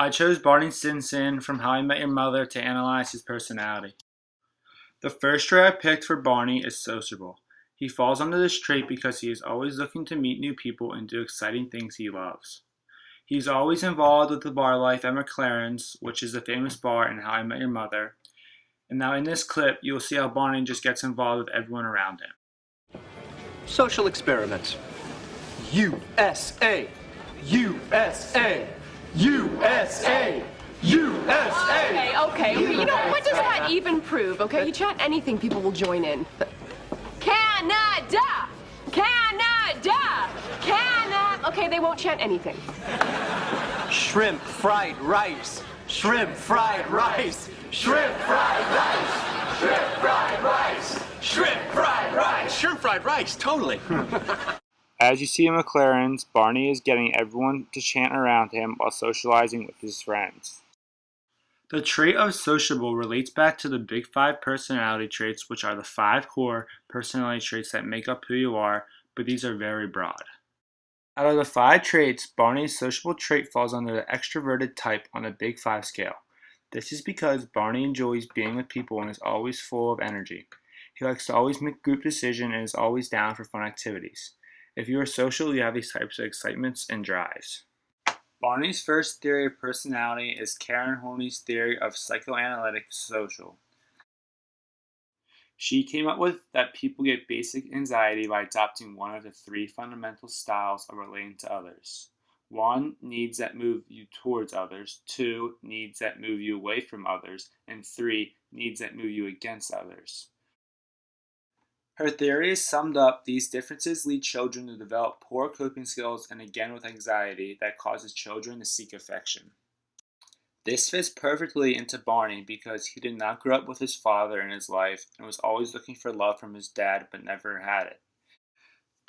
I chose Barney Stinson from How I Met Your Mother to analyze his personality. The first trait I picked for Barney is sociable. He falls under this trait because he is always looking to meet new people and do exciting things he loves. He's always involved with the bar life at McLaren's, which is the famous bar in How I Met Your Mother. And now in this clip, you'll see how Barney just gets involved with everyone around him. Social experiment. USA! USA! USA! USA! Okay. You know, what does that even prove, okay? You chant anything, people will join in. Canada! Canada! Canada! Okay, they won't chant anything. Shrimp fried rice! Shrimp fried rice! Shrimp fried rice! Shrimp fried rice! Shrimp fried rice! Shrimp fried rice, totally. As you see in McLaren's, Barney is getting everyone to chant around him while socializing with his friends. The trait of sociable relates back to the big 5 personality traits, which are the 5 core personality traits that make up who you are, but these are very broad. Out of the 5 traits, Barney's sociable trait falls under the extroverted type on the big 5 scale. This is because Barney enjoys being with people and is always full of energy. He likes to always make group decisions and is always down for fun activities. If you are social, you have these types of excitements and drives. Barney's first theory of personality is Karen Horney's theory of psychoanalytic social. She came up with that people get basic anxiety by adopting one of the 3 fundamental styles of relating to others. 1, needs that move you towards others. 2, needs that move you away from others. And 3, needs that move you against others. Her theory is summed up: these differences lead children to develop poor coping skills and again with anxiety that causes children to seek affection. This fits perfectly into Barney because he did not grow up with his father in his life and was always looking for love from his dad but never had it.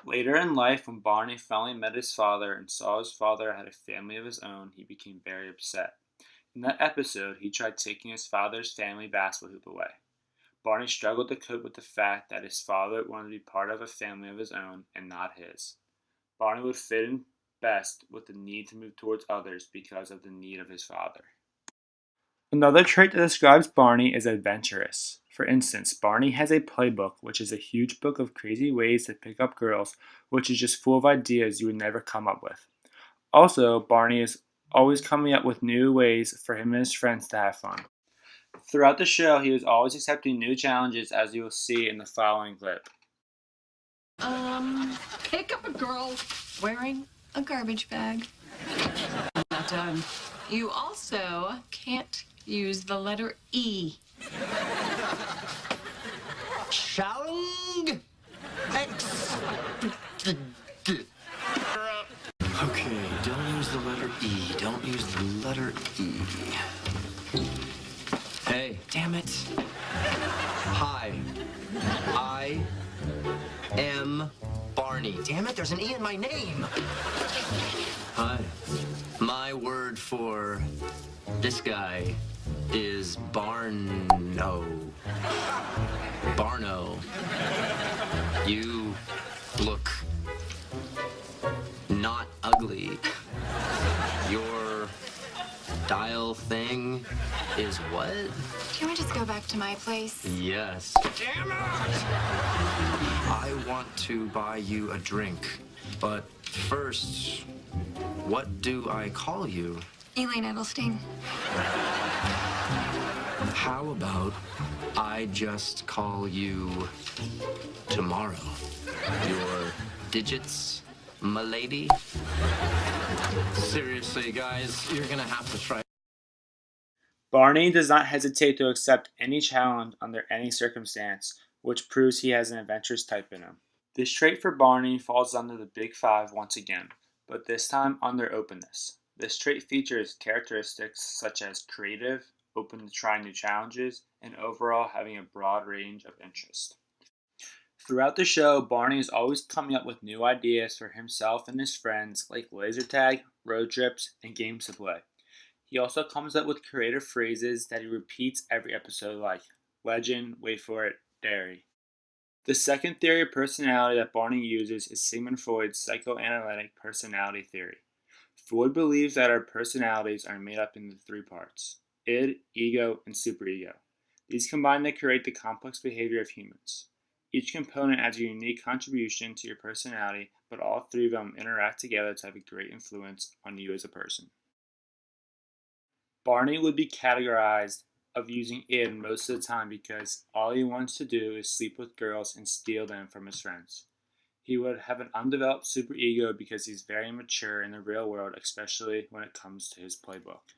Later in life, when Barney finally met his father and saw his father had a family of his own, he became very upset. In that episode, he tried taking his father's family basketball hoop away. Barney struggled to cope with the fact that his father wanted to be part of a family of his own and not his. Barney would fit in best with the need to move towards others because of the need of his father. Another trait that describes Barney is adventurous. For instance, Barney has a playbook, which is a huge book of crazy ways to pick up girls, which is just full of ideas you would never come up with. Also, Barney is always coming up with new ways for him and his friends to have fun. Throughout the show, he was always accepting new challenges, as you will see in the following clip. Pick up a girl wearing a garbage bag. Not done. You also can't use the letter E. Challenge X. Okay, don't use the letter E. Don't use the letter E. Hey, damn it. Hi, I am Barney. Damn it, there's an E in my name. Hi. My word for this guy is Barno. Barno. You look not ugly. Your dial thing is what? Can we just go back to my place? Yes. Damn it! I want to buy you a drink, but first, what do I call you? Elaine Edelstein. How about I just call you tomorrow? Your digits, m'lady? Seriously, guys, you're gonna have to try. Barney does not hesitate to accept any challenge under any circumstance, which proves he has an adventurous type in him. This trait for Barney falls under the big 5 once again, but this time under openness. This trait features characteristics such as creative, open to trying new challenges, and overall having a broad range of interest. Throughout the show, Barney is always coming up with new ideas for himself and his friends, like laser tag, road trips, and games to play. He also comes up with creative phrases that he repeats every episode, like legend, wait for it, dairy. The second theory of personality that Barney uses is Sigmund Freud's psychoanalytic personality theory. Freud believes that our personalities are made up into three parts: id, ego, and superego. These combine to create the complex behavior of humans. Each component adds a unique contribution to your personality, but all three of them interact together to have a great influence on you as a person. Barney would be categorized of using id most of the time because all he wants to do is sleep with girls and steal them from his friends. He would have an undeveloped superego because he's very mature in the real world, especially when it comes to his playbook.